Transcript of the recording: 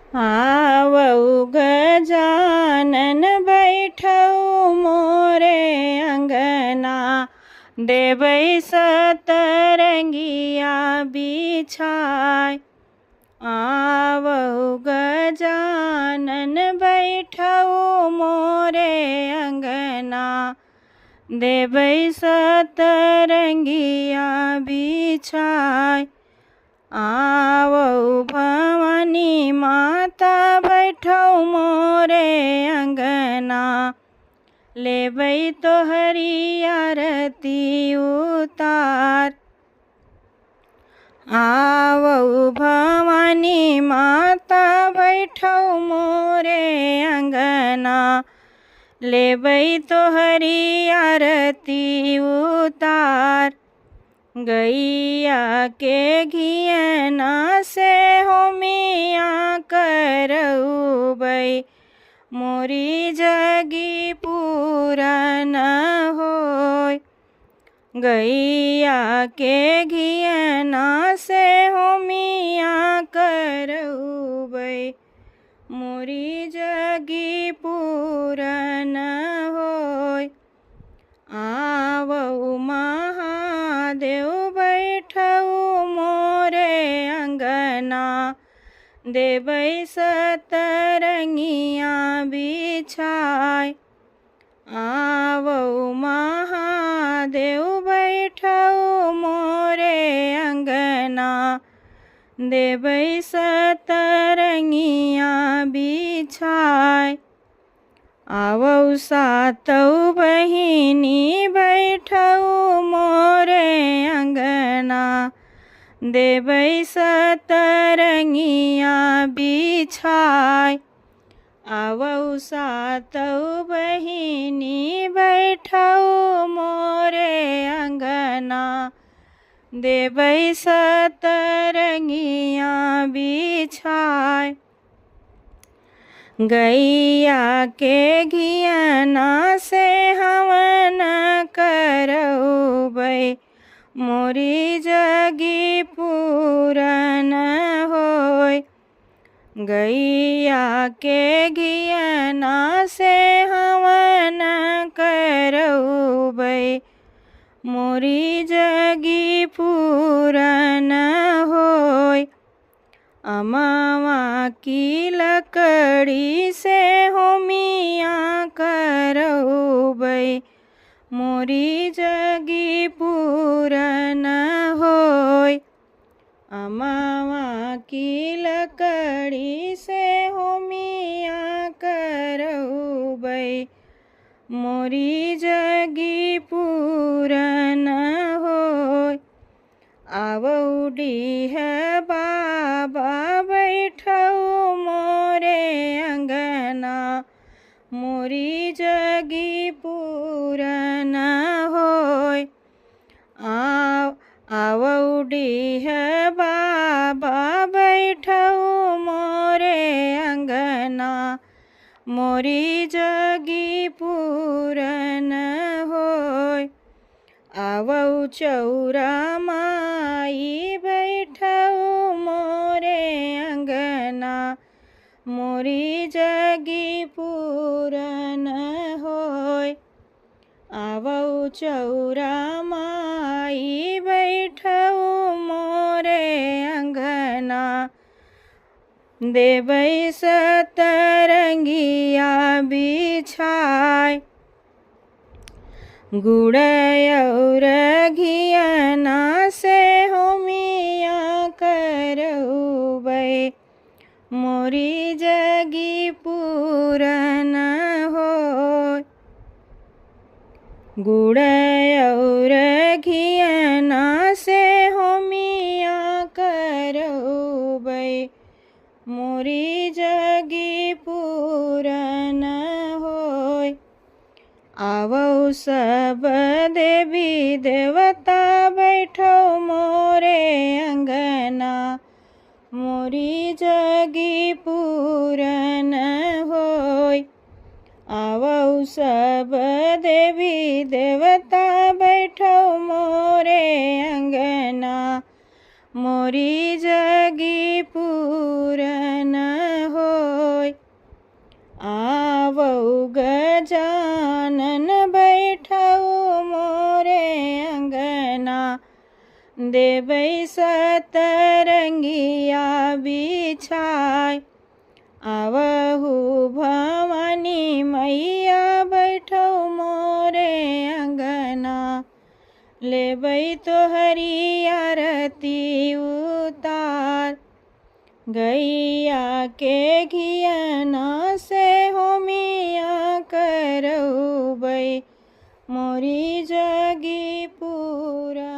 आवऊ गजानन बैठऊ मोरे अंगना, देबै सतरंगिया बिछाय। आवऊ गजानन बैठऊ मोरे अंगना, देबै सतरंगिया बिछाय। आवऊ भवानी माता बैठऊ मोरे अंगना, लेबै तोहरी आरती उतार। आवऊ भवानी माता बैठऊ मोरे अंगना, लेबै तोहरी आरती उतार। गैया के घियना से होमिया करउबै, मोरी जगी पूरन होय। गैया के घियना से होमिया करउबै, मोरी जगी पूरन होय। आवऊ महादेव बैठऊ मोरे अंगना, देबै सतरंगिया बिछाय। आवऊ महादेव बैठऊ मोरे अंगना, देबै सतरंगिया बिछाय। आवऊ सातऊ बहिनी बैठऊ मोरे अंगना, देबै सतरंगिया बिछाय। आवऊ सातऊ बहिनी बैठऊ मोरे अंगना, देबै सतरंगिया बिछाय। गैया के घियना से हवन करउबै, मोरी जगी पूरन होय। गैया के घियना से हवन करउबै, मोरी जगी पूरन होय। अमवा की लकड़ी से होमिया करउबै, मोरी जगी पूरन होय। अमवा की लकड़ी से होमिया करउबै, मोरी जगी पूरन होय। आवऊ डीह बाबा बैठऊ मोरे अंगना, मोरी जगी पूरन होय। आवऊ डीह बाबा बैठऊ मोरे अंगना, मोरी जगी पूरन होय। आवऊ चौरा माई बैठऊ मोरे अंगना, मोरी जगी पूरन होय। आवऊ चौरा माई बैठऊ मोरे अंगना, देबै सतरंगिया बिछाय। गुड़ और घियना से होमिया करउबै, मोरी जगी पूरन होय। गुड़ और घियना से होमिया करउबै, मोरी जगी पूरन होय। आवऊ सब देवी देवता बैठऊ मोरे अंगना, मोरी जगी पूरन होय। आवऊ सब देवी देवता बैठऊ मोरे अंगना, मोरी जगी पूरन हो। देबै सतरंगिया बिछाय। आवहु भवानी मैया बैठौ मोरे अंगना, लेबै तोहरी आरती उतार। गैया के घियना से होमिया करौबै, मोरी जगी पूरा।